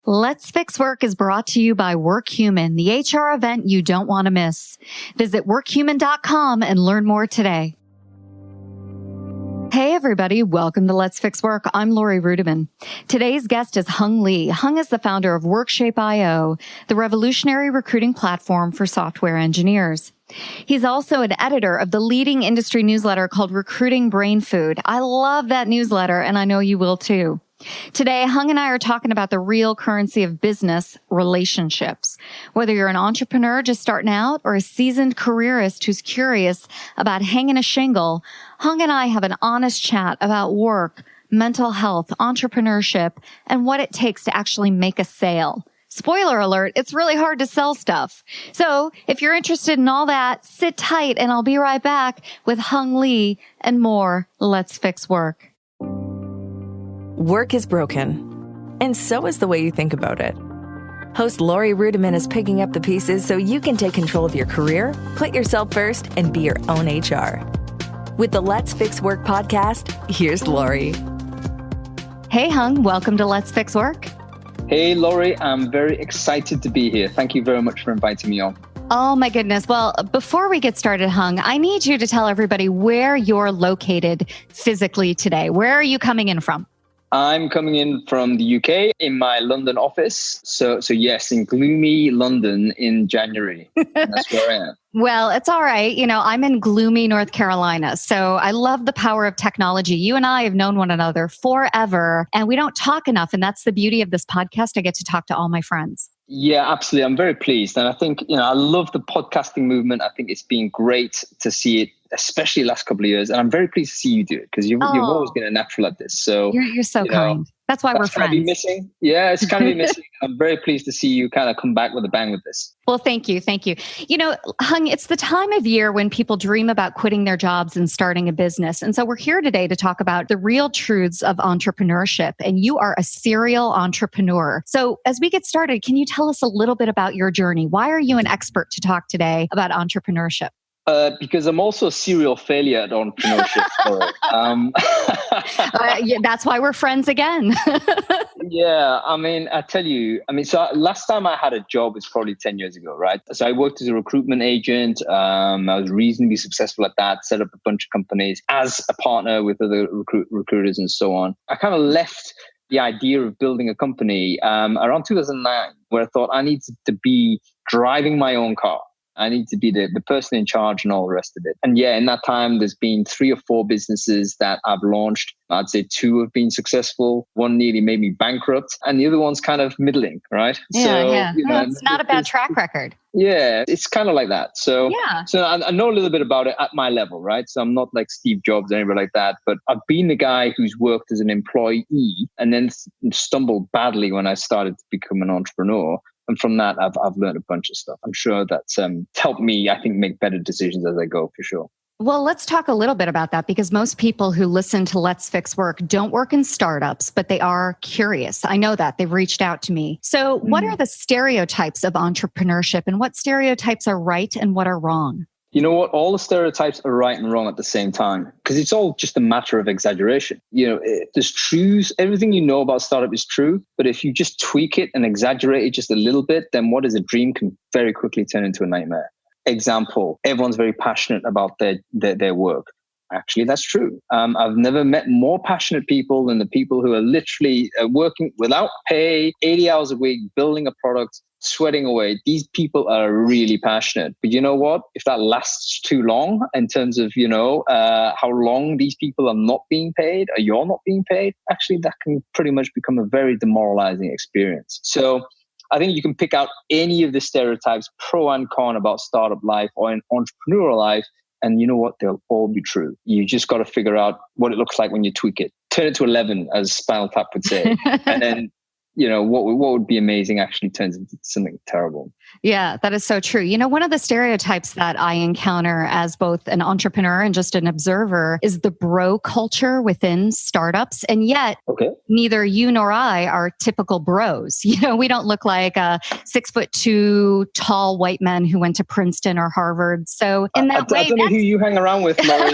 Let's Fix Work is brought to you by WorkHuman, the HR event you don't want to miss. Visit workhuman.com and learn more today. Hey everybody, welcome to Let's Fix Work. I'm Lori Rudiman. Today's guest is Hung Lee. Hung is the founder of Workshape.io, the revolutionary recruiting platform for software engineers. He's also an editor of the leading industry newsletter called Recruiting Brainfood. I love that newsletter, and I know you will too. Today, Hung and I are talking about the real currency of business, relationships. Whether you're an entrepreneur just starting out or a seasoned careerist who's curious about hanging a shingle, Hung and I have an honest chat about work, mental health, entrepreneurship, and what it takes to actually make a sale. Spoiler alert, it's really hard to sell stuff. So if you're interested in all that, sit tight and I'll be right back with Hung Lee and more Let's Fix Work. Work is broken, and so is the way you think about it. Host Lori Rudiman is picking up the pieces so you can take control of your career, put yourself first, and be your own HR. With the Let's Fix Work podcast, here's Lori. Hey, Hung, welcome to Let's Fix Work. Hey, Lori, I'm very excited to be here. Thank you very much for inviting me on. Oh, my goodness. Well, before we get started, Hung, I need you to tell everybody where you're located physically today. Where are you coming in from? I'm coming in from the UK in my London office. So yes, in gloomy London in January. That's where I am. Well, it's all right. You know, I'm in gloomy North Carolina. So I love the power of technology. You and I have known one another forever and we don't talk enough. And that's the beauty of this podcast. I get to talk to all my friends. Yeah, absolutely. I'm very pleased. And I think, I love the podcasting movement. I think it's been great to see it, especially the last couple of years. And I'm very pleased to see you do it because you've always been a natural at this. So you're so kind. That's why we're friends. Kind of missing. Yeah, it's kind of missing. I'm very pleased to see you kind of come back with a bang with this. Well, thank you. Thank you. You know, Hung, it's the time of year when people dream about quitting their jobs and starting a business. And so we're here today to talk about the real truths of entrepreneurship. And you are a serial entrepreneur. So as we get started, can you tell us a little bit about your journey? Why are you an expert to talk today about entrepreneurship? Because I'm also a serial failure at entrepreneurship. That's why we're friends again. Yeah, I tell you, so last time I had a job was probably 10 years ago, right? So I worked as a recruitment agent. I was reasonably successful at that, set up a bunch of companies as a partner with other recruiters and so on. I kind of left the idea of building a company around 2009, where I thought I needed to be driving my own car. I need to be the person in charge and all the rest of it. And yeah, in that time, there's been 3 or 4 businesses that I've launched. I'd say 2 have been successfone nearly made me bankrupt, and the other one's kind of middling, right? Yeah. It's not a bad track record. Yeah, it's kind of like that. So I know a little bit about it at my level, right? So I'm not like Steve Jobs or anybody like that, but I've been the guy who's worked as an employee and then stumbled badly when I started to become an entrepreneur. And from that, I've learned a bunch of stuff. I'm sure that's helped me, I think, make better decisions as I go, for sure. Well, let's talk a little bit about that because most people who listen to Let's Fix Work don't work in startups, but they are curious. I know that. They've reached out to me. So what are the stereotypes of entrepreneurship and what stereotypes are right and what are wrong? You know what? All the stereotypes are right and wrong at the same time because it's all just a matter of exaggeration. There's truths. Everything you know about startup is true. But if you just tweak it and exaggerate it just a little bit, then what is a dream can very quickly turn into a nightmare. Example, everyone's very passionate about their work. Actually, that's true. I've never met more passionate people than the people who are literally working without pay, 80 hours a week, building a product, sweating away. These people are really passionate. But you know what? If that lasts too long in terms of, how long these people are not being paid or you're not being paid, actually, that can pretty much become a very demoralizing experience. So I think you can pick out any of the stereotypes, pro and con, about startup life or in entrepreneurial life. And you know what? They'll all be true. You just got to figure out what it looks like when you tweak it. Turn it to 11, as Spinal Tap would say. And then, what would be amazing actually turns into something terrible. Yeah, that is so true. One of the stereotypes that I encounter as both an entrepreneur and just an observer is the bro culture within startups. And yet, neither you nor I are typical bros. We don't look like 6'2" tall white men who went to Princeton or Harvard. So in that way, I don't know who you hang around with, Laurie.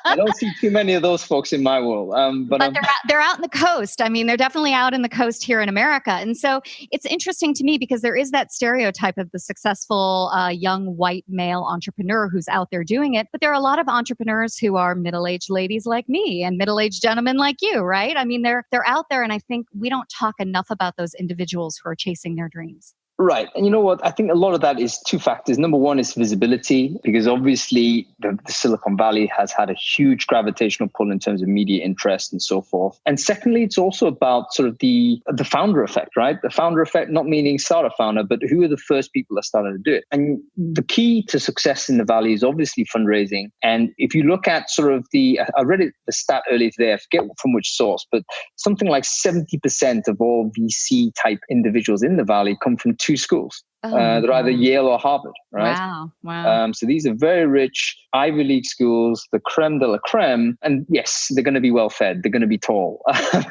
I don't see too many of those folks in my world. But they're out in the coast. They're definitely out in the coast here here in America. And so it's interesting to me because there is that stereotype of the successful young white male entrepreneur who's out there doing it. But there are a lot of entrepreneurs who are middle-aged ladies like me and middle-aged gentlemen like you, right? I mean, they're out there. And I think we don't talk enough about those individuals who are chasing their dreams. Right. And you know what? I think a lot of that is two factors. Number one is visibility, because obviously the Silicon Valley has had a huge gravitational pull in terms of media interest and so forth. And secondly, it's also about sort of the founder effect, right? The founder effect, not meaning startup founder, but who are the first people that started to do it? And the key to success in the Valley is obviously fundraising. And if you look at sort of I read the stat earlier today, I forget from which source, but something like 70% of all VC type individuals in the Valley come from two schools. They're either Yale or Harvard, right? Wow. So these are very rich Ivy League schools, the creme de la creme. And yes, they're going to be well fed. They're going to be tall.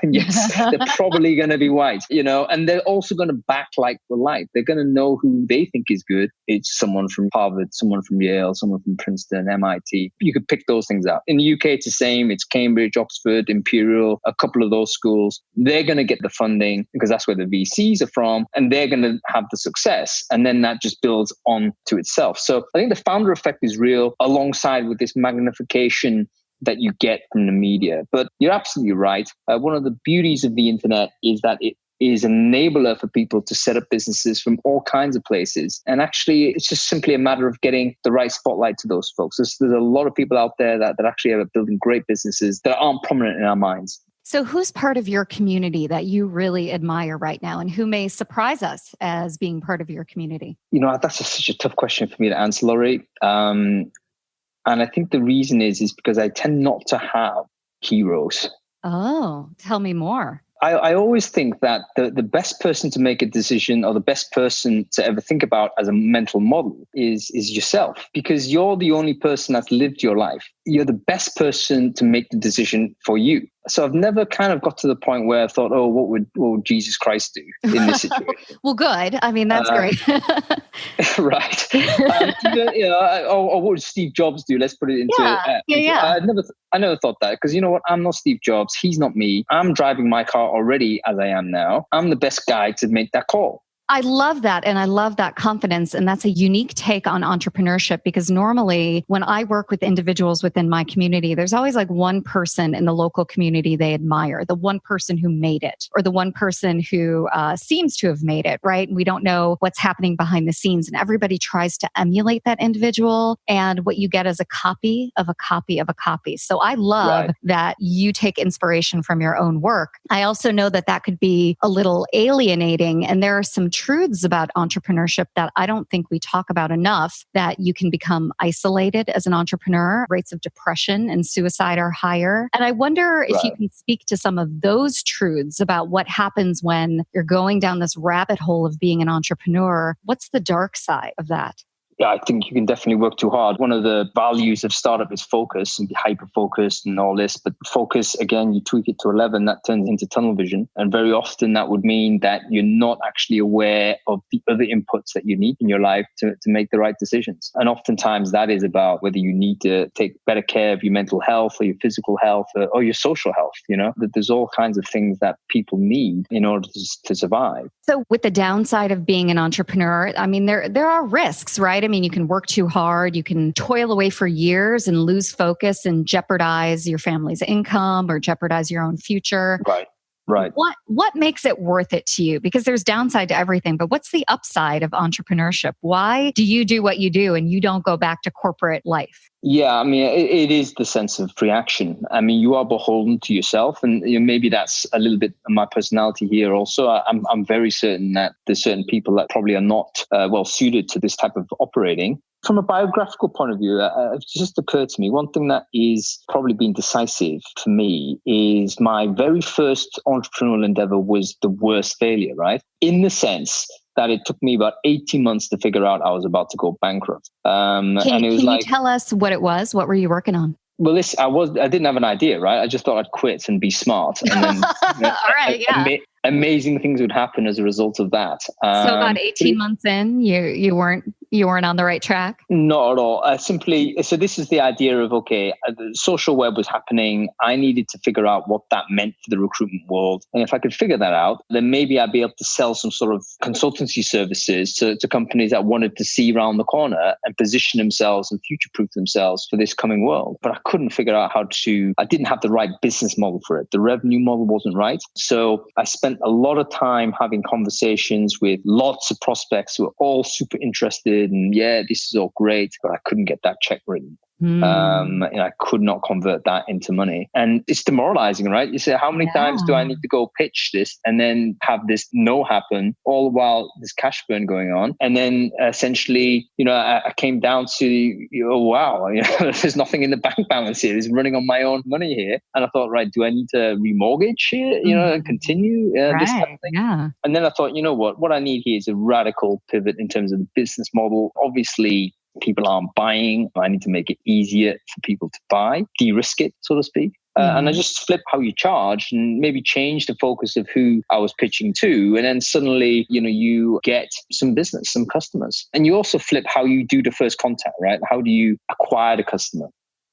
Yes, they're probably going to be white, and they're also going to back like the light. They're going to know who they think is good. It's someone from Harvard, someone from Yale, someone from Princeton, MIT. You could pick those things out. In the UK, it's the same. It's Cambridge, Oxford, Imperial, a couple of those schools. They're going to get the funding because that's where the VCs are from, and they're going to have the success. And then that just builds on to itself. So I think the founder effect is real alongside with this magnification that you get from the media. But you're absolutely right. One of the beauties of the internet is that it is an enabler for people to set up businesses from all kinds of places. And actually, it's just simply a matter of getting the right spotlight to those folks. There's a lot of people out there that actually are building great businesses that aren't prominent in our minds. So who's part of your community that you really admire right now and who may surprise us as being part of your community? That's such a tough question for me to answer, Laurie. And I think the reason is because I tend not to have heroes. Oh, tell me more. I always think that the best person to make a decision or the best person to ever think about as a mental model is yourself, because you're the only person that's lived your life. You're the best person to make the decision for you. So I've never kind of got to the point where I thought, what would Jesus Christ do in this situation? Well, good. I mean, that's great. Right. Or what would Steve Jobs do? Let's put it into... I never thought that, because you know what? I'm not Steve Jobs. He's not me. I'm driving my car already as I am now. I'm the best guy to make that call. I love that. And I love that confidence. And that's a unique take on entrepreneurship, because normally when I work with individuals within my community, there's always like one person in the local community they admire, the one person who made it, or the one person who seems to have made it, right? And we don't know what's happening behind the scenes. And everybody tries to emulate that individual. And what you get is a copy of a copy of a copy. So I love that you take inspiration from your own work. I also know that could be a little alienating. And there are some truths about entrepreneurship that I don't think we talk about enough, that you can become isolated as an entrepreneur. Rates of depression and suicide are higher. And I wonder if you can speak to some of those truths about what happens when you're going down this rabbit hole of being an entrepreneur. What's the dark side of that? Yeah, I think you can definitely work too hard. One of the values of startup is focus and be hyper-focused and all this. But focus, again, you tweak it to 11, that turns into tunnel vision. And very often that would mean that you're not actually aware of the other inputs that you need in your life to make the right decisions. And oftentimes that is about whether you need to take better care of your mental health or your physical health or your social health. That there's all kinds of things that people need in order to survive. So with the downside of being an entrepreneur, I mean, there are risks, right? I mean, you can work too hard, you can toil away for years and lose focus and jeopardize your family's income or jeopardize your own future. Right. What makes it worth it to you? Because there's downside to everything, but what's the upside of entrepreneurship? Why do you do what you do and you don't go back to corporate life? Yeah, I mean, it is the sense of free action. I mean, you are beholden to yourself, and maybe that's a little bit of my personality here also. I'm very certain that there's certain people that probably are not well suited to this type of operating. From a biographical point of view, it just occurred to me, one thing that is probably been decisive for me is my very first entrepreneurial endeavor was the worst failure, right? In the sense that it took me about 18 months to figure out I was about to go bankrupt. Can you tell us what it was? What were you working on? Well, I didn't have an idea, right? I just thought I'd quit and be smart. And then all right, amazing things would happen as a result of that. So about 18 months in, you weren't You weren't on the right track? Not at all. So this is the idea of, okay, the social web was happening. I needed to figure out what that meant for the recruitment world. And if I could figure that out, then maybe I'd be able to sell some sort of consultancy services to companies that wanted to see around the corner and position themselves and future-proof themselves for this coming world. But I couldn't figure out I didn't have the right business model for it. The revenue model wasn't right. So I spent a lot of time having conversations with lots of prospects who were all super interested, and this is all great, but I couldn't get that check written. And I could not convert that into money. And it's demoralizing, right? You say, how many times do I need to go pitch this and then have this no happen, all the while this cash burn going on? And then essentially, I came down to, wow, there's nothing in the bank balance here. It's running on my own money here. And I thought, right, do I need to remortgage here, and continue this type of thing? Yeah. And then I thought, what I need here is a radical pivot in terms of the business model. Obviously, people aren't buying. I need to make it easier for people to buy, de-risk it, so to speak. And I just flip how you charge and maybe change the focus of who I was pitching to. And then suddenly, you get some business, some customers. And you also flip how you do the first contact, right? How do you acquire the customer?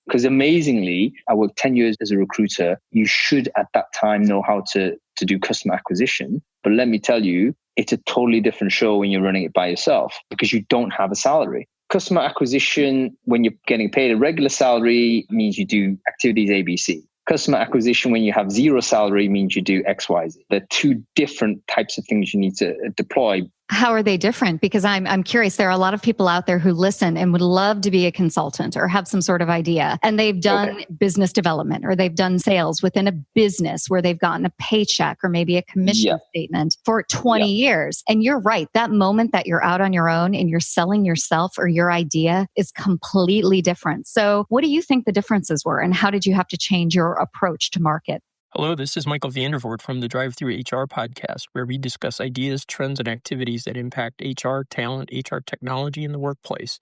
Because amazingly, I worked 10 years as a recruiter. You should at that time know how to do customer acquisition. But let me tell you, it's a totally different show when you're running it by yourself because you don't have a salary. Customer acquisition, when you're getting paid a regular salary, means you do activities ABC. Customer acquisition, when you have zero salary, means you do XYZ. They're two different types of things you need to deploy. How are they different? Because I'm curious. There are a lot of people out there who listen and would love to be a consultant or have some sort of idea. And they've done business development or they've done sales within a business where they've gotten a paycheck or maybe a commission statement for 20 years. And you're right. That moment that you're out on your own and you're selling yourself or your idea is completely different. So what do you think the differences were? And how did you have to change your approach to market? Hello, this is Michael Vandervoort from the Drive Through HR podcast, where we discuss ideas, trends, and activities that impact HR, talent, HR technology, in the workplace.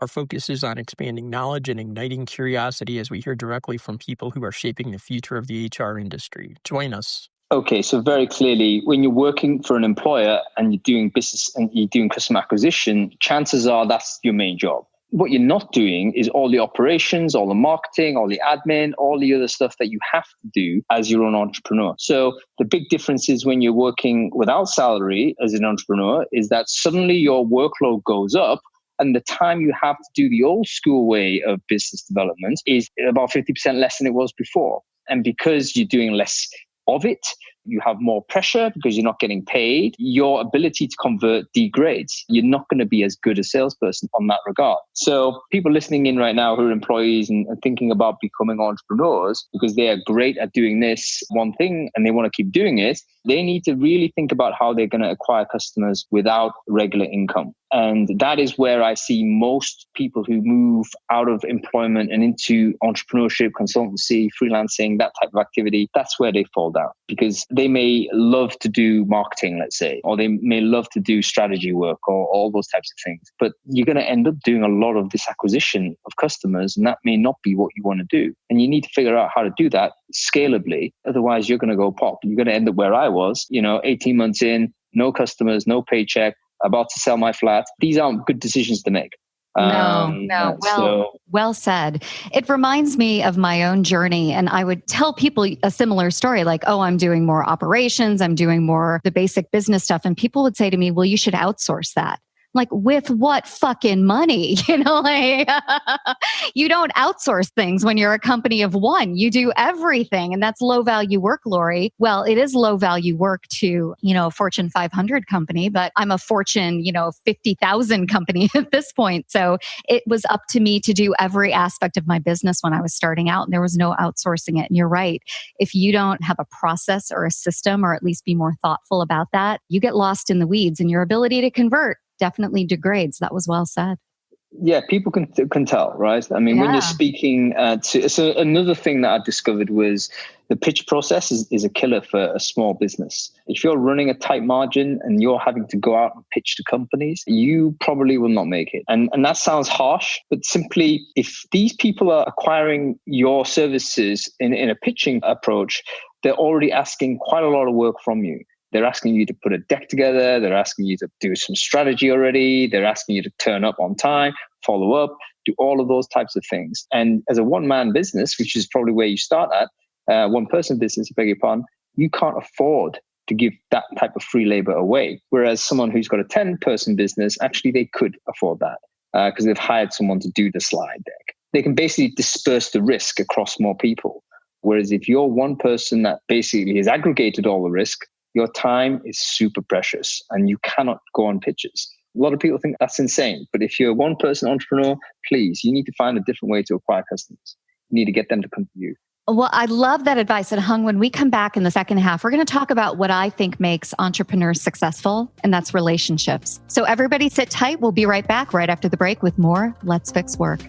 Our focus is on expanding knowledge and igniting curiosity as we hear directly from people who are shaping the future of the HR industry. Join us. Okay, so very clearly, when you're working for an employer and you're doing business and you're doing customer acquisition, chances are that's your main job. What you're not doing is all the operations, all the marketing, all the admin, all the other stuff that you have to do as your own entrepreneur. So the big difference is when you're working without salary as an entrepreneur is that suddenly your workload goes up and the time you have to do the old school way of business development is about 50% less than it was before. And because you're doing less of it, you have more pressure because you're not getting paid. Your ability to convert degrades. You're not going to be as good a salesperson on that regard. So people listening in right now who are employees and thinking about becoming entrepreneurs because they are great at doing this one thing and they want to keep doing it, they need to really think about how they're going to acquire customers without regular income. And that is where I see most people who move out of employment and into entrepreneurship, consultancy, freelancing, that type of activity. That's where they fall down because they may love to do marketing, let's say, or they may love to do strategy work or all those types of things. But you're going to end up doing a lot of this acquisition of customers, and that may not be what you want to do. And you need to figure out how to do that scalably. Otherwise, you're going to go pop. You're going to end up where I was, 18 months in, no customers, no paycheck, about to sell my flat. These aren't good decisions to make. No. Well said. It reminds me of my own journey. And I would tell people a similar story, like, oh, I'm doing more operations. I'm doing more the basic business stuff. And people would say to me, well, you should outsource that. Like, with what fucking money? You don't outsource things when you're a company of one. You do everything. And that's low value work, Lori. Well, it is low value work to, a Fortune 500 company, but I'm a Fortune, 50,000 company at this point. So it was up to me to do every aspect of my business when I was starting out, and there was no outsourcing it. And you're right. If you don't have a process or a system, or at least be more thoughtful about that, you get lost in the weeds and your ability to convert definitely degrades. That was well said. Yeah, people can tell, right? I mean, when you're speaking so another thing that I discovered was the pitch process is a killer for a small business. If you're running a tight margin and you're having to go out and pitch to companies, you probably will not make it. And that sounds harsh, but simply if these people are acquiring your services in a pitching approach, they're already asking quite a lot of work from you. They're asking you to put a deck together. They're asking you to do some strategy already. They're asking you to turn up on time, follow up, do all of those types of things. And as a one-man business, which is probably where you start at, one-person business, I beg your pardon, you can't afford to give that type of free labor away. Whereas someone who's got a 10-person business, actually they could afford that because they've hired someone to do the slide deck. They can basically disperse the risk across more people. Whereas if you're one person that basically has aggregated all the risk, your time is super precious and you cannot go on pitches. A lot of people think that's insane. But if you're a one-person entrepreneur, please, you need to find a different way to acquire customers. You need to get them to come to you. Well, I love that advice. And Hung, when we come back in the second half, we're going to talk about what I think makes entrepreneurs successful, and that's relationships. So everybody sit tight. We'll be right back right after the break with more Let's Fix Work.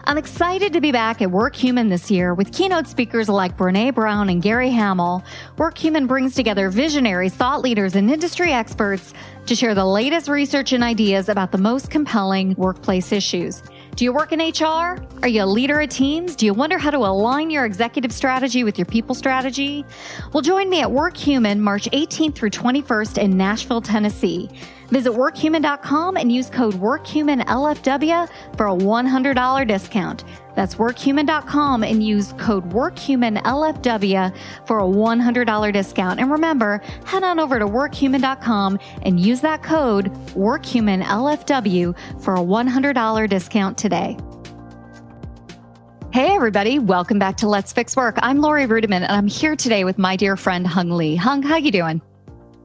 I'm excited to be back at WorkHuman this year with keynote speakers like Brené Brown and Gary Hamel. WorkHuman brings together visionaries, thought leaders, and industry experts to share the latest research and ideas about the most compelling workplace issues. Do you work in HR? Are you a leader of teams? Do you wonder how to align your executive strategy with your people strategy? Well, join me at WorkHuman March 18th through 21st in Nashville, Tennessee. Visit workhuman.com and use code WorkHumanLFW for a $100 discount. That's workhuman.com and use code WorkHumanLFW for a $100 discount. And remember, head on over to workhuman.com and use that code WorkHumanLFW for a $100 discount today. Hey, everybody. Welcome back to Let's Fix Work. I'm Lori Rudiman, and I'm here today with my dear friend, Hung Lee. Hung, how you doing?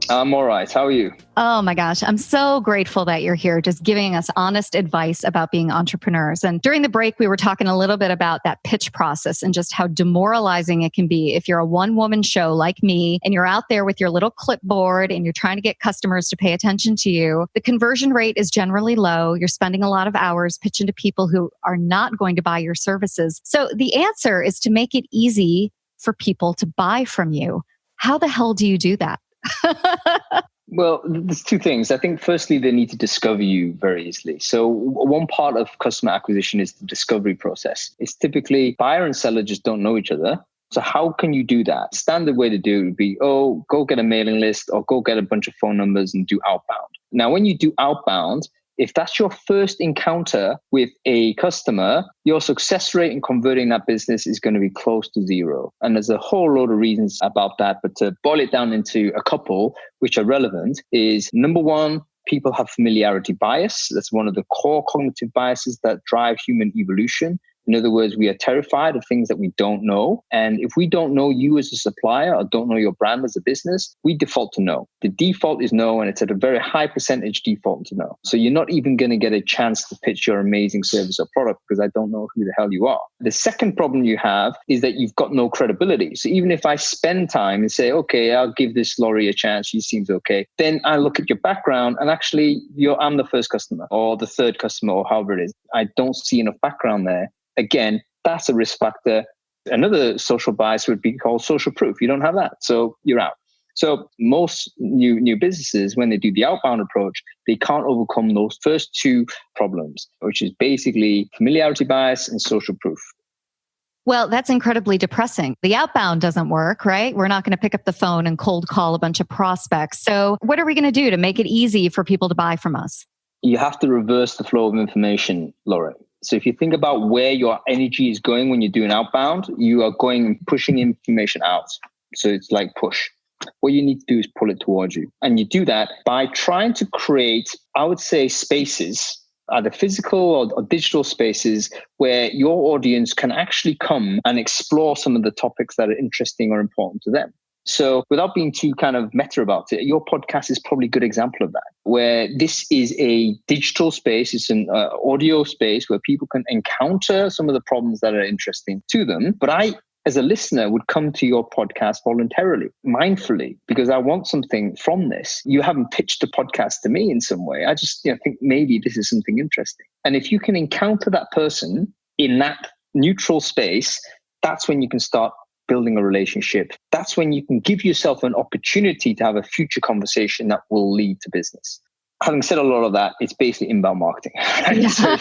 I'm all right. How are you? Oh my gosh. I'm so grateful that you're here, just giving us honest advice about being entrepreneurs. And during the break, we were talking a little bit about that pitch process and just how demoralizing it can be if you're a one-woman show like me and you're out there with your little clipboard and you're trying to get customers to pay attention to you. The conversion rate is generally low. You're spending a lot of hours pitching to people who are not going to buy your services. So the answer is to make it easy for people to buy from you. How the hell do you do that? Well, there's two things. I think firstly, they need to discover you very easily. So one part of customer acquisition is the discovery process. It's typically buyer and seller just don't know each other. So how can you do that? Standard way to do it would be, go get a mailing list or go get a bunch of phone numbers and do outbound. Now, when you do outbound, if that's your first encounter with a customer, your success rate in converting that business is going to be close to zero. And there's a whole load of reasons about that. But to boil it down into a couple, which are relevant, is number one, people have familiarity bias. That's one of the core cognitive biases that drive human evolution. In other words, we are terrified of things that we don't know. And if we don't know you as a supplier or don't know your brand as a business, we default to no. The default is no, and it's at a very high percentage default to no. So you're not even going to get a chance to pitch your amazing service or product because I don't know who the hell you are. The second problem you have is that you've got no credibility. So even if I spend time and say, okay, I'll give this Lori a chance, she seems okay, then I look at your background and actually I'm the first customer or the third customer or however it is. I don't see enough background there. Again, that's a risk factor. Another social bias would be called social proof. You don't have that, so you're out. So most new businesses, when they do the outbound approach, they can't overcome those first two problems, which is basically familiarity bias and social proof. Well, that's incredibly depressing. The outbound doesn't work, right? We're not going to pick up the phone and cold call a bunch of prospects. So what are we going to do to make it easy for people to buy from us? You have to reverse the flow of information, Laura. So if you think about where your energy is going when you're doing outbound, you are going and pushing information out. So it's like push. What you need to do is pull it towards you. And you do that by trying to create, I would say, spaces, either physical or digital spaces, where your audience can actually come and explore some of the topics that are interesting or important to them. So without being too kind of meta about it, your podcast is probably a good example of that, where this is a digital space, it's an audio space where people can encounter some of the problems that are interesting to them. But I, as a listener, would come to your podcast voluntarily, mindfully, because I want something from this. You haven't pitched a podcast to me in some way. I just think maybe this is something interesting. And if you can encounter that person in that neutral space, that's when you can start building a relationship. That's when you can give yourself an opportunity to have a future conversation that will lead to business. having said a lot of that, it's basically inbound marketing. Right? So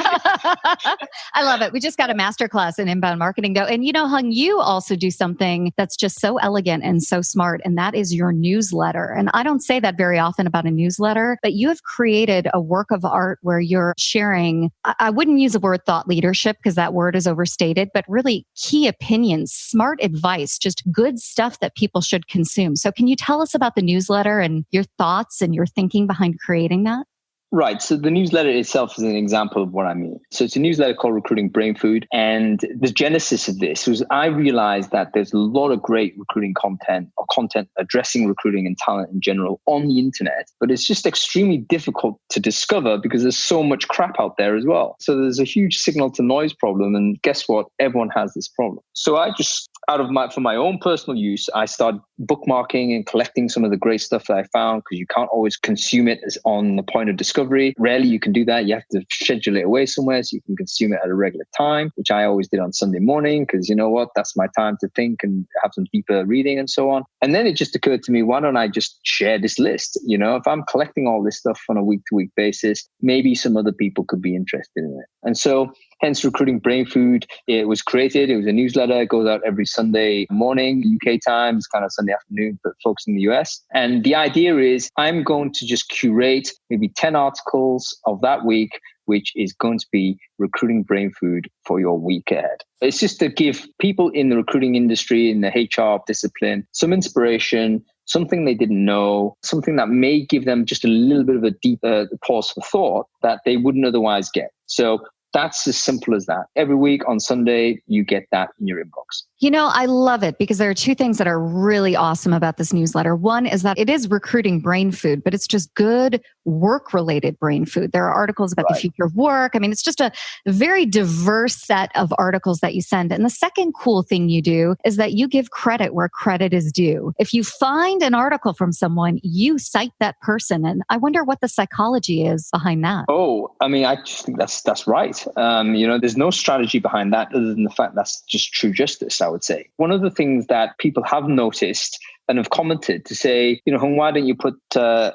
I love it. We just got a masterclass in inbound marketing though. And Hung, you also do something that's just so elegant and so smart, and that is your newsletter. And I don't say that very often about a newsletter, but you have created a work of art where you're sharing, I wouldn't use the word thought leadership because that word is overstated, but really key opinions, smart advice, just good stuff that people should consume. So can you tell us about the newsletter and your thoughts and your thinking behind creating that? Right. So the newsletter itself is an example of what I mean. So it's a newsletter called Recruiting Brainfood. And the genesis of this was I realized that there's a lot of great recruiting content or content addressing recruiting and talent in general on the internet, but it's just extremely difficult to discover because there's so much crap out there as well. So there's a huge signal to noise problem. And guess what? Everyone has this problem. So I just, for my own personal use, I started bookmarking and collecting some of the great stuff that I found because you can't always consume it as on the point of discovery. Rarely you can do that. You have to schedule it away somewhere so you can consume it at a regular time, which I always did on Sunday morning because you know what? That's my time to think and have some deeper reading and so on. And then it just occurred to me, why don't I just share this list? If I'm collecting all this stuff on a week-to-week basis, maybe some other people could be interested in it. And so hence Recruiting Brainfood. It was created. It was a newsletter. It goes out every Sunday morning, UK time. It's kind of Sunday afternoon for folks in the US. And the idea is I'm going to just curate maybe 10 articles of that week, which is going to be recruiting brain food for your week ahead. It's just to give people in the recruiting industry, in the HR discipline, some inspiration, something they didn't know, something that may give them just a little bit of a deeper pause for thought that they wouldn't otherwise get. So that's as simple as that. Every week on Sunday, you get that in your inbox. I love it because there are two things that are really awesome about this newsletter. One is that it is recruiting brain food, but it's just good work-related brain food. There are articles about the future of work. I mean, it's just a very diverse set of articles that you send. And the second cool thing you do is that you give credit where credit is due. If you find an article from someone, you cite that person. And I wonder what the psychology is behind that. Oh, I mean, I just think that's right. There's no strategy behind that other than the fact that's just true justice, I would say. One of the things that people have noticed and have commented to say, Hung, why don't you put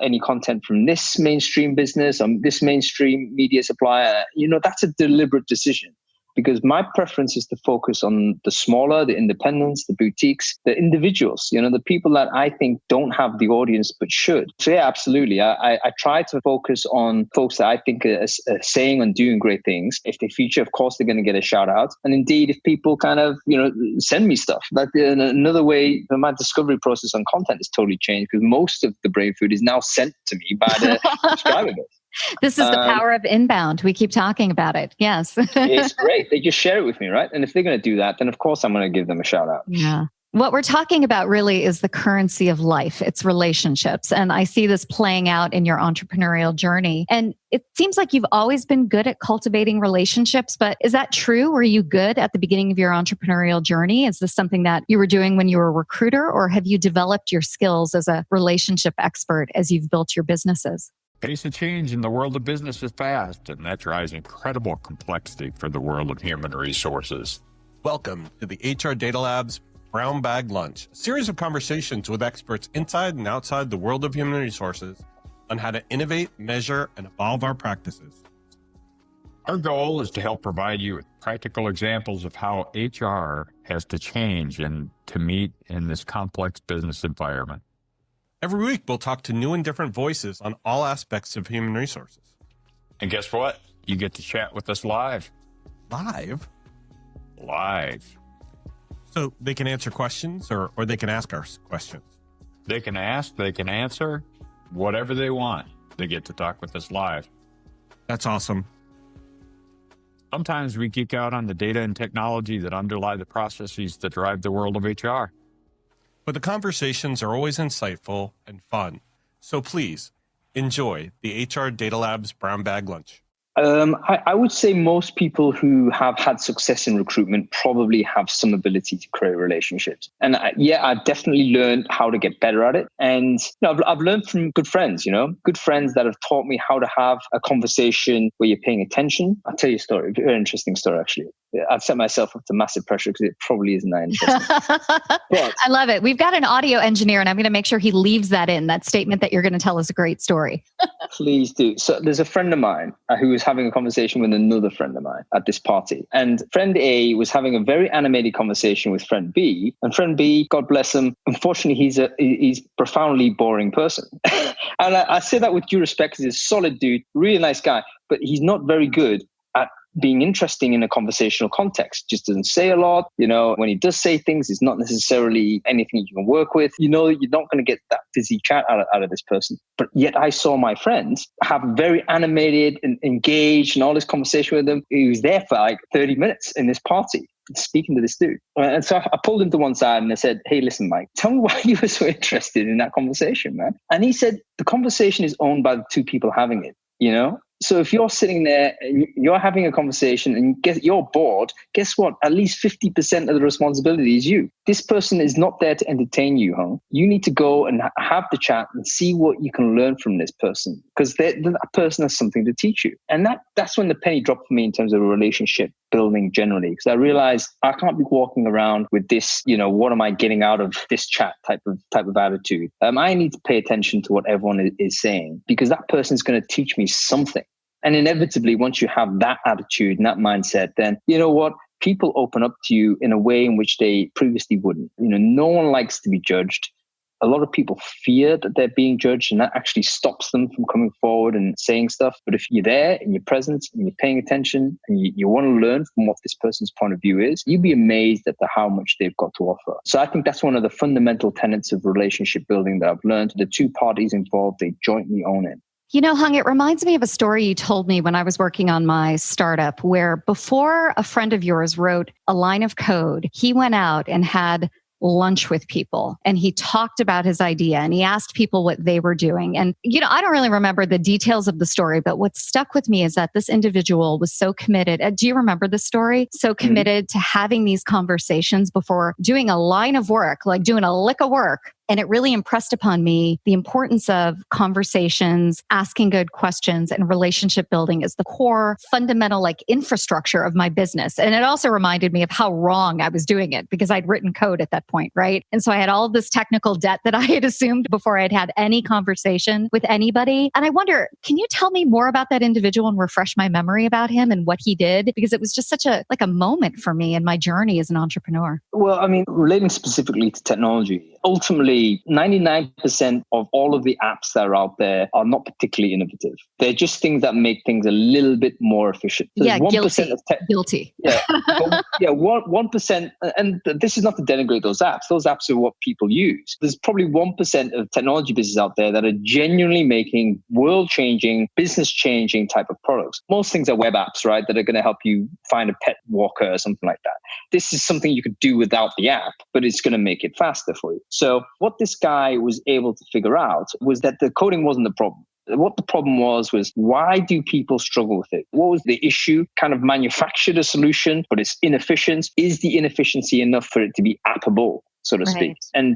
any content from this mainstream business or this mainstream media supplier? That's a deliberate decision. Because my preference is to focus on the smaller, the independents, the boutiques, the individuals, the people that I think don't have the audience but should. So yeah, absolutely. I try to focus on folks that I think are saying and doing great things. If they feature, of course, they're going to get a shout out. And indeed, if people kind of, send me stuff, that another way my discovery process on content has totally changed because most of the brain food is now sent to me by the subscriber base. This is the power of inbound. We keep talking about it. Yes. It's great. They just share it with me, right? And if they're going to do that, then of course I'm going to give them a shout out. Yeah. What we're talking about really is the currency of life. It's relationships. And I see this playing out in your entrepreneurial journey. And it seems like you've always been good at cultivating relationships, but is that true? Were you good at the beginning of your entrepreneurial journey? Is this something that you were doing when you were a recruiter, or have you developed your skills as a relationship expert as you've built your businesses? Pace of change in the world of business is fast, and that drives incredible complexity for the world of human resources. Welcome to the HR Data Lab's Brown Bag Lunch, a series of conversations with experts inside and outside the world of human resources on how to innovate, measure, and evolve our practices. Our goal is to help provide you with practical examples of how HR has to change and to meet in this complex business environment. Every week, we'll talk to new and different voices on all aspects of human resources. And guess what? You get to chat with us live. Live? Live. So they can answer questions or they can ask us questions. They can ask, they can answer, whatever they want. They get to talk with us live. That's awesome. Sometimes we geek out on the data and technology that underlie the processes that drive the world of HR. But the conversations are always insightful and fun. So please enjoy the HR Data Lab's Brown Bag Lunch. I would say most people who have had success in recruitment probably have some ability to create relationships. And I've definitely learned how to get better at it. And I've learned from good friends, good friends that have taught me how to have a conversation where you're paying attention. I'll tell you a story, a very interesting story, actually. I've set myself up to massive pressure because it probably isn't that interesting. But I love it. We've got an audio engineer, and I'm going to make sure he leaves that in, that statement that you're going to tell us a great story. please do. So there's a friend of mine who was having a conversation with another friend of mine at this party. And friend A was having a very animated conversation with friend B. And friend B, God bless him, unfortunately, he's a profoundly boring person. And I say that with due respect because he's a solid dude, really nice guy, but he's not very good at being interesting in a conversational context. Just doesn't say a lot. When he does say things, it's not necessarily anything you can work with. You're not going to get that fizzy chat out of this person. But yet I saw my friends have very animated and engaged and all this conversation with them. He was there for like 30 minutes in this party speaking to this dude. And so I pulled him to one side and I said, hey, listen, Mike, tell me why you were so interested in that conversation, man. And he said, the conversation is owned by the two people having it, So if you're sitting there and you're having a conversation and you're bored, guess what? At least 50% of the responsibility is you. This person is not there to entertain you, Hung. You need to go and have the chat and see what you can learn from this person because that person has something to teach you. And that's when the penny dropped for me in terms of a relationship building generally, because I realized I can't be walking around with this, what am I getting out of this chat type of attitude. I need to pay attention to what everyone is saying because that person's going to teach me something. And inevitably, once you have that attitude and that mindset, then you know what? People open up to you in a way in which they previously wouldn't. No one likes to be judged. A lot of people fear that they're being judged, and that actually stops them from coming forward and saying stuff. But if you're there and you're present and you're paying attention and you want to learn from what this person's point of view is, you'd be amazed at how much they've got to offer. So I think that's one of the fundamental tenets of relationship building that I've learned. The two parties involved, they jointly own it. Hung, it reminds me of a story you told me when I was working on my startup, where before a friend of yours wrote a line of code, he went out and had lunch with people and he talked about his idea and he asked people what they were doing. And, I don't really remember the details of the story, but what stuck with me is that this individual was so committed. Do you remember the story? So committed to having these conversations before doing a line of work, like doing a lick of work. And it really impressed upon me the importance of conversations, asking good questions, and relationship building as the core fundamental infrastructure of my business. And it also reminded me of how wrong I was doing it because I'd written code at that point, right? And so I had all of this technical debt that I had assumed before I'd had any conversation with anybody. And I wonder, can you tell me more about that individual and refresh my memory about him and what he did? Because it was just such a moment for me in my journey as an entrepreneur. Well, relating specifically to technology, ultimately, 99% of all of the apps that are out there are not particularly innovative. They're just things that make things a little bit more efficient. So guilty. Yeah, 1%. And this is not to denigrate those apps. Those apps are what people use. There's probably 1% of technology businesses out there that are genuinely making world-changing, business-changing type of products. Most things are web apps, right, that are going to help you find a pet walker or something like that. This is something you could do without the app, but it's going to make it faster for you. So what this guy was able to figure out was that the coding wasn't the problem. What the problem was why do people struggle with it? What was the issue? Kind of manufactured a solution, but it's inefficient. Is the inefficiency enough for it to be appable, so to speak? And,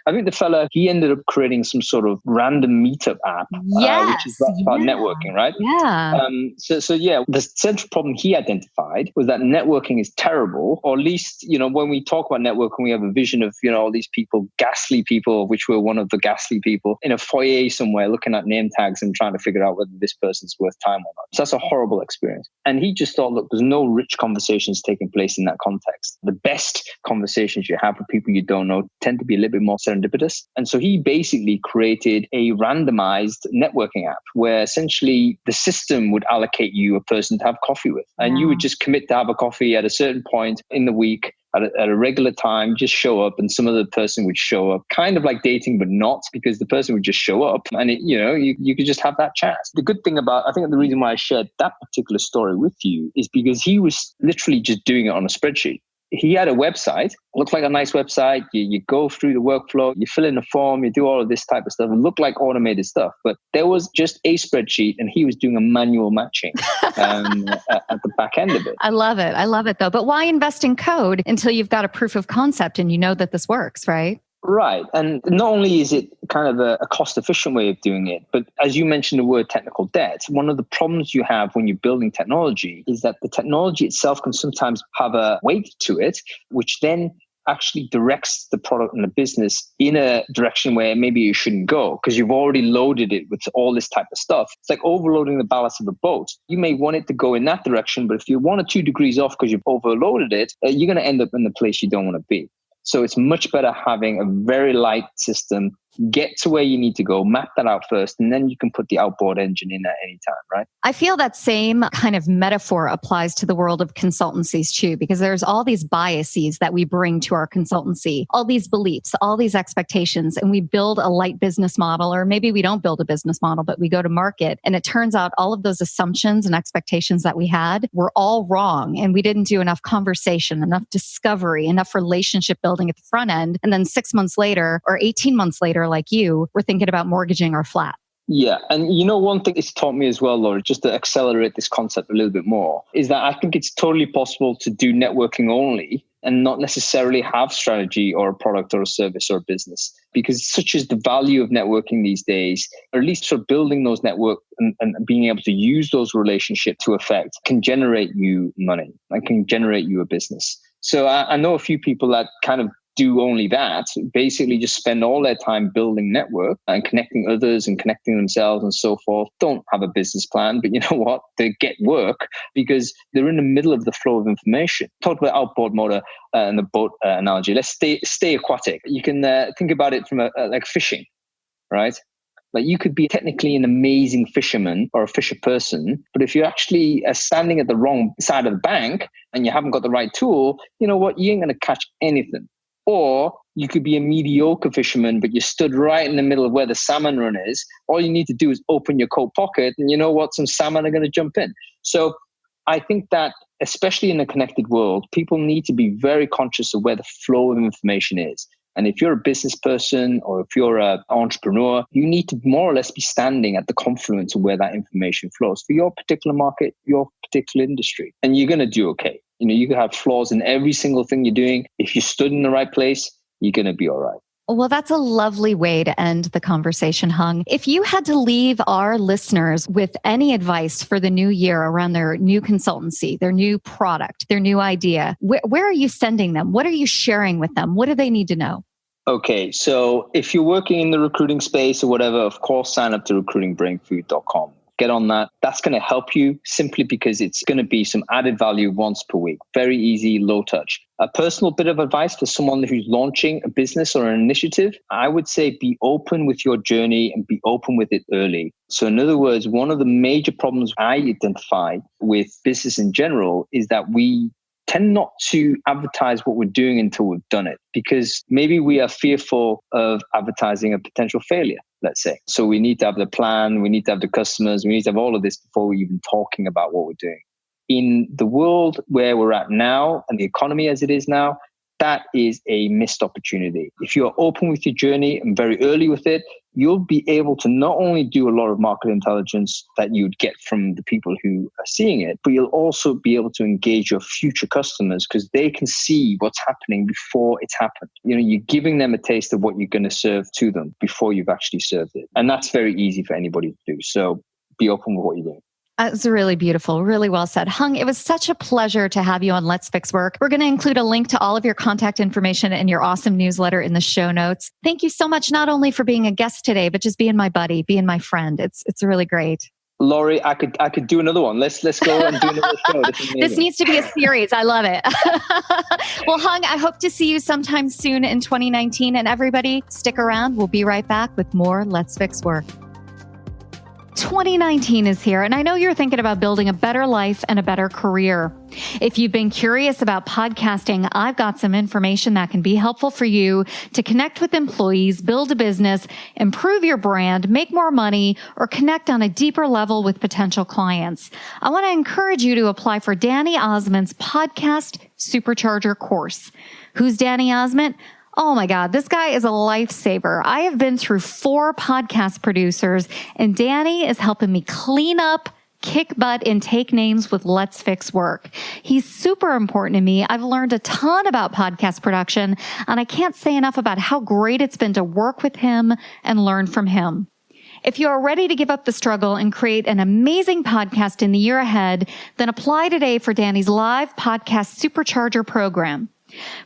I think the fella, he ended up creating some sort of random meetup app, which is about networking, right? Yeah. The central problem he identified was that networking is terrible, or at least, when we talk about networking, we have a vision of, all these people, ghastly people, of which we're one of the ghastly people, in a foyer somewhere looking at name tags and trying to figure out whether this person's worth time or not. So that's a horrible experience. And he just thought, look, there's no rich conversations taking place in that context. The best conversations you have with people you don't know tend to be a little bit more serendipitous. And so he basically created a randomized networking app where essentially the system would allocate you a person to have coffee with. And you would just commit to have a coffee at a certain point in the week at a regular time, just show up, and some other person would show up, kind of like dating, but not, because the person would just show up and you could just have that chat. The good thing I think the reason why I shared that particular story with you is because he was literally just doing it on a spreadsheet. He had a website, looked like a nice website. You go through the workflow, you fill in a form, you do all of this type of stuff. It looked like automated stuff, but there was just a spreadsheet and he was doing a manual matching at the back end of it. I love it though. But why invest in code until you've got a proof of concept and you know that this works, right? Right. And not only is it kind of a cost-efficient way of doing it, but as you mentioned the word technical debt, one of the problems you have when you're building technology is that the technology itself can sometimes have a weight to it, which then actually directs the product and the business in a direction where maybe you shouldn't go because you've already loaded it with all this type of stuff. It's like overloading the ballast of a boat. You may want it to go in that direction, but if you're 1 or 2 degrees off because you've overloaded it, you're going to end up in the place you don't want to be. So it's much better having a very light system, get to where you need to go, map that out first, and then you can put the outboard engine in at any time, right? I feel that same kind of metaphor applies to the world of consultancies too, because there's all these biases that we bring to our consultancy, all these beliefs, all these expectations, and we build a light business model, or maybe we don't build a business model, but we go to market. And it turns out all of those assumptions and expectations that we had were all wrong. And we didn't do enough conversation, enough discovery, enough relationship building at the front end. And then 6 months later or 18 months later, like you, we're thinking about mortgaging our flat. Yeah. And you know, one thing it's taught me as well, Laura, just to accelerate this concept a little bit more, is that I think it's totally possible to do networking only and not necessarily have strategy or a product or a service or a business, because such is the value of networking these days, or at least for building those networks and being able to use those relationships to effect can generate you money and can generate you a business. So I know a few people that kind of do only that, basically just spend all their time building network and connecting others and connecting themselves and so forth. Don't have a business plan, but you know what? They get work because they're in the middle of the flow of information. Talk about outboard motor and the boat analogy. Let's stay aquatic. You can think about it from like fishing, right? Like you could be technically an amazing fisherman or a fisher person, but if you're actually standing at the wrong side of the bank and you haven't got the right tool, you know what? You ain't going to catch anything. Or you could be a mediocre fisherman, but you stood right in the middle of where the salmon run is. All you need to do is open your coat pocket and you know what? Some salmon are going to jump in. So I think that especially in a connected world, people need to be very conscious of where the flow of information is. And if you're a business person or if you're an entrepreneur, you need to more or less be standing at the confluence of where that information flows for your particular market, your particular industry. And you're going to do okay. You know, you can have flaws in every single thing you're doing. If you stood in the right place, you're going to be all right. Well, that's a lovely way to end the conversation, Hung. If you had to leave our listeners with any advice for the new year around their new consultancy, their new product, their new idea, where are you sending them? What are you sharing with them? What do they need to know? Okay, so if you're working in the recruiting space or whatever, of course, sign up to recruitingbrainfood.com. Get on that. That's going to help you simply because it's going to be some added value once per week. Very easy, low touch. A personal bit of advice for someone who's launching a business or an initiative, I would say be open with your journey and be open with it early. So in other words, one of the major problems I identify with business in general is that we tend not to advertise what we're doing until we've done it, because maybe we are fearful of advertising a potential failure, let's say. So we need to have the plan, we need to have the customers, we need to have all of this before we're even talking about what we're doing. In the world where we're at now and the economy as it is now, that is a missed opportunity. If you're open with your journey and very early with it, you'll be able to not only do a lot of market intelligence that you'd get from the people who are seeing it, but you'll also be able to engage your future customers because they can see what's happening before it's happened. You know, you're giving them a taste of what you're going to serve to them before you've actually served it. And that's very easy for anybody to do. So be open with what you're doing. It's really beautiful. Really well said. Hung, it was such a pleasure to have you on Let's Fix Work. We're going to include a link to all of your contact information and your awesome newsletter in the show notes. Thank you so much, not only for being a guest today, but just being my buddy, being my friend. It's really great. Laurie, I could do another one. Let's go and do another show. This needs to be a series. I love it. Well, Hung, I hope to see you sometime soon in 2019. And everybody, stick around. We'll be right back with more Let's Fix Work. 2019 is here, and I know you're thinking about building a better life and a better career. If you've been curious about podcasting, I've got some information that can be helpful for you to connect with employees, build a business, improve your brand, make more money, or connect on a deeper level with potential clients. I want to encourage you to apply for Danny Osmond's Podcast Supercharger course. Who's Danny Osmond? Oh my God, this guy is a lifesaver. I have been through 4 podcast producers, and Danny is helping me clean up, kick butt and take names with Let's Fix Work. He's super important to me. I've learned a ton about podcast production, and I can't say enough about how great it's been to work with him and learn from him. If you are ready to give up the struggle and create an amazing podcast in the year ahead, then apply today for Danny's live podcast supercharger program.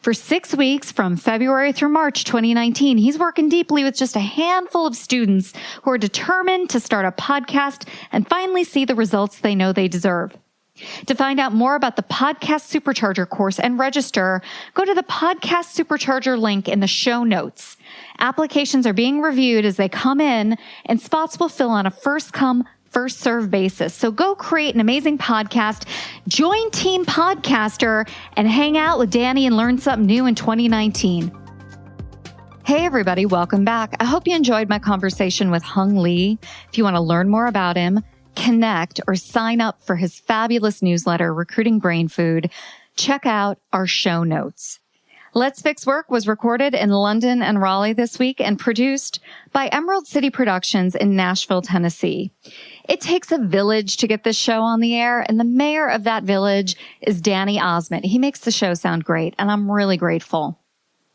For 6 weeks from February through March 2019, he's working deeply with just a handful of students who are determined to start a podcast and finally see the results they know they deserve. To find out more about the Podcast Supercharger course and register, go to the Podcast Supercharger link in the show notes. Applications are being reviewed as they come in, and spots will fill on a first-come, first-served basis. So go create an amazing podcast, join Team Podcaster, and hang out with Danny and learn something new in 2019. Hey, everybody. Welcome back. I hope you enjoyed my conversation with Hung Lee. If you want to learn more about him, connect, or sign up for his fabulous newsletter, Recruiting Brainfood, check out our show notes. Let's Fix Work was recorded in London and Raleigh this week and produced by Emerald City Productions in Nashville, Tennessee. It takes a village to get this show on the air, and the mayor of that village is Danny Osmond. He makes the show sound great, and I'm really grateful.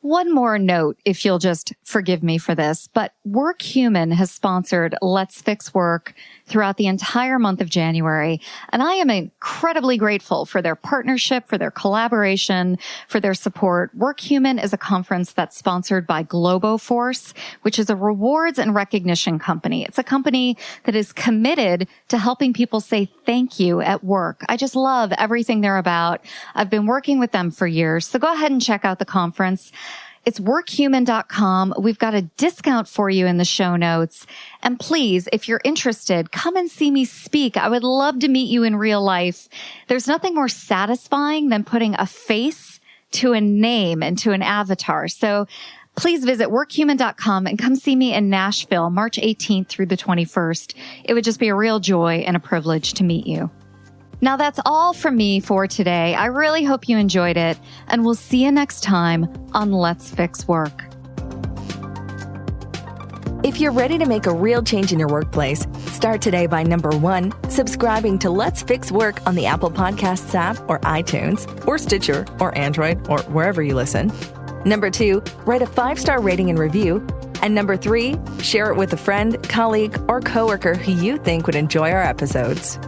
One more note, if you'll just forgive me for this, but WorkHuman has sponsored Let's Fix Work throughout the entire month of January, and I am incredibly grateful for their partnership, for their collaboration, for their support. WorkHuman is a conference that's sponsored by Globoforce, which is a rewards and recognition company. It's a company that is committed to helping people say thank you at work. I just love everything they're about. I've been working with them for years, so go ahead and check out the conference. It's workhuman.com. We've got a discount for you in the show notes. And please, if you're interested, come and see me speak. I would love to meet you in real life. There's nothing more satisfying than putting a face to a name and to an avatar. So please visit workhuman.com and come see me in Nashville, March 18th through the 21st. It would just be a real joy and a privilege to meet you. Now that's all from me for today. I really hope you enjoyed it, and we'll see you next time on Let's Fix Work. If you're ready to make a real change in your workplace, start today by number 1, subscribing to Let's Fix Work on the Apple Podcasts app or iTunes or Stitcher or Android or wherever you listen. Number 2, write a 5-star rating and review. And number 3, share it with a friend, colleague, or coworker who you think would enjoy our episodes.